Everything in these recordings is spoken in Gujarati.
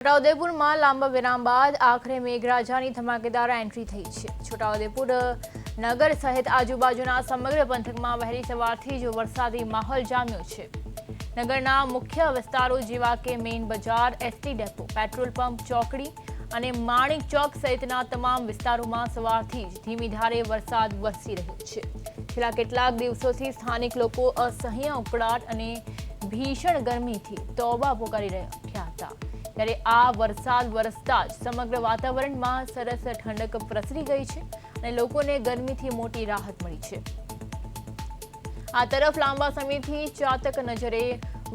છોટાઉદેપુરમાં લાંબા વિરામ બાદ આખરે મેઘરાજાની ધમાકેદાર એન્ટ્રી થઈ છે। છોટાઉદેપુર નગર સહિત આજુબાજુના સમગ્ર પંથકમાં વહેલી સવારથી જ વરસાદી માહોલ જામ્યો છે। નગરના મુખ્ય વિસ્તારો જેવા કે મેઇન બજાર, એસટી ડેપો, પેટ્રોલ પંપ, ચોકડી અને માણિક ચોક સહિતના તમામ વિસ્તારોમાં સવારથી જ ધીમી ધારે વરસાદ વરસી રહ્યો છે। છેલ્લા કેટલાક દિવસોથી સ્થાનિક લોકો અસહ્ય ઉકળાટ અને ભીષણ ગરમીથી તોબા પોકારી રહ્યા હતા, ત્યારે આ વરસાદ વરસતા જ સમગ્ર વાતાવરણમાં સરસ ઠંડક પ્રસરી ગઈ છે અને લોકોને ગરમીથી મોટી રાહત મળી છે। આ તરફ લાંબા સમયથી ચાતક નજરે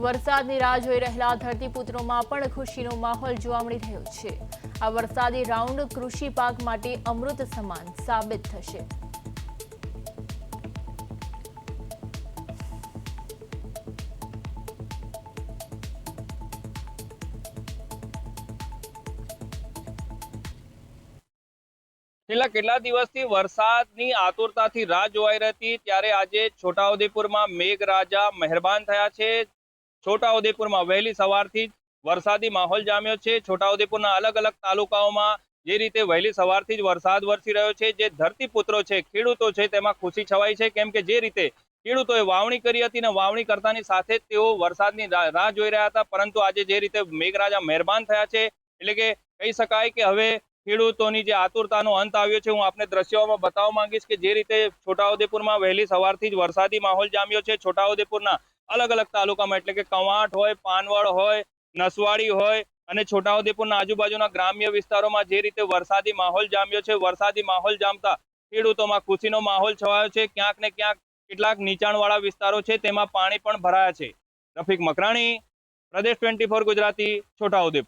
વરસાદની રાહ જોઈ રહેલા ધરતીપુત્રોમાં પણ ખુશીનો માહોલ જોવા મળી રહ્યો છે। આ વરસાદી રાઉન્ડ કૃષિ પાક માટે અમૃત સમાન સાબિત થશે। છેલ્લા કેટલા દિવસથી વરસાદની આતુરતાથી રાહ જોવાઈ રહી ત્યારે આજે છોટાઉદેપુરમાં મેઘરાજા મહેરબાન થયા છે। છોટાઉદેપુરમાં વહેલી સવારથી વરસાદી માહોલ જામ્યો છે। છોટાઉદેપુરના અલગ અલગ તાલુકાઓમાં જે રીતે વહેલી સવારથી જ વરસાદ વરસી રહ્યો છે, જે ધરતીપુત્રો છે, ખેડૂતો છે, તેમાં ખુશી છવાઈ છે, કેમ કે જે રીતે ખેડૂતોએ વાવણી કરી હતી ને વાવણી કરતાની સાથે તેઓ વરસાદની રાહ જોઈ રહ્યા હતા, પરંતુ આજે જે રીતે મેઘરાજા મહેરબાન થયા છે, એટલે કે કહી શકાય કે હવે ખેડૂતોની જે આતુરતાનો અંત આવ્યો છે। હું આપને દ્રશ્યોમાં બતાવવા માંગીશ કે જે રીતે છોટાઉદેપુરમાં વહેલી સવારથી જ વરસાદી માહોલ જામ્યો છે। છોટાઉદેપુરના અલગ અલગ તાલુકામાં એટલે કે કવાંટ હોય, પાનવડ હોય, નસવાડી હોય અને છોટાઉદેપુરના આજુબાજુના ગ્રામ્ય વિસ્તારોમાં જે રીતે વરસાદી માહોલ જામ્યો છે, વરસાદી માહોલ જામતા ખેડૂતોમાં ખુશીનો માહોલ છવાયો છે। ક્યાંક ને ક્યાંક કેટલાક નીચાણવાળા વિસ્તારો છે તેમાં પાણી પણ ભરાયા છે। રફીક મકરાણી, પ્રદેશ 24 ગુજરાતી, છોટાઉદેપુર।